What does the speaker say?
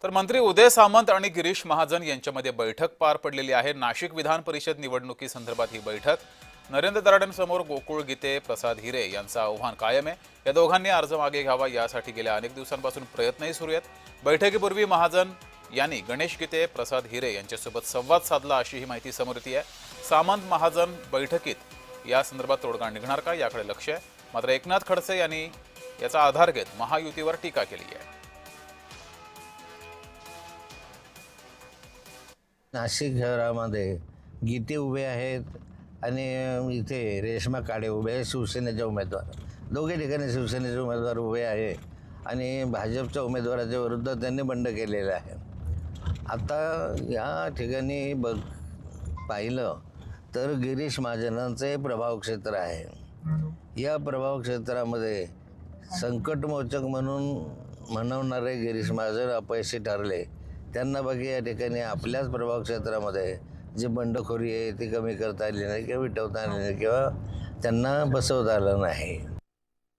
तर मंत्री उदय सामंत आणि गिरीश महाजन यांच्यामध्ये बैठक पार पडलेली आहे। नाशिक विधान परिषद निवडणुकीसंदर्भात ही बैठक। नरेंद्र दराडेंसमोर गोकुळ गीते, प्रसाद हिरे यांचं आव्हान कायम आहे। या दोघांनी अर्ज मागे घ्यावा यासाठी गेल्या अनेक दिवसांपासून प्रयत्नही सुरू आहेत। बैठकीपूर्वी महाजन यांनी गणेश गीते, प्रसाद हिरे यांच्यासोबत संवाद साधला अशी ही माहिती समोर येते आहे। सामंत महाजन बैठकीत या संदर्भात तोडगा निघणार का याकडे लक्ष आहे। मात्र एकनाथ खडसे यांनी याचा आधार घेत महायुतीवर टीका केली आहे। नाशिक शहरामध्ये गीते उभे आहेत आणि इथे रेश्मा काळे उभे आहे, शिवसेनेचे उमेदवार। दोघे ठिकाणी शिवसेनेचे उमेदवार उभे आहे आणि भाजपच्या उमेदवाराच्या विरुद्ध त्यांनी बंड केलेलं आहे। आता या ठिकाणी पाहिलं तर गिरीश महाजनांचे प्रभाव क्षेत्र आहे। या प्रभाव क्षेत्रामध्ये संकटमोचक म्हणून म्हणवणारे गिरीश महाजन अपयशी ठरले। त्यांना बाकी या ठिकाणी आपल्याच प्रभाव क्षेत्रामध्ये जी बंडखोरी आहे ती कमी करता आली नाही किंवा मिटवता आली नाही किंवा त्यांना बसवता आलं नाही।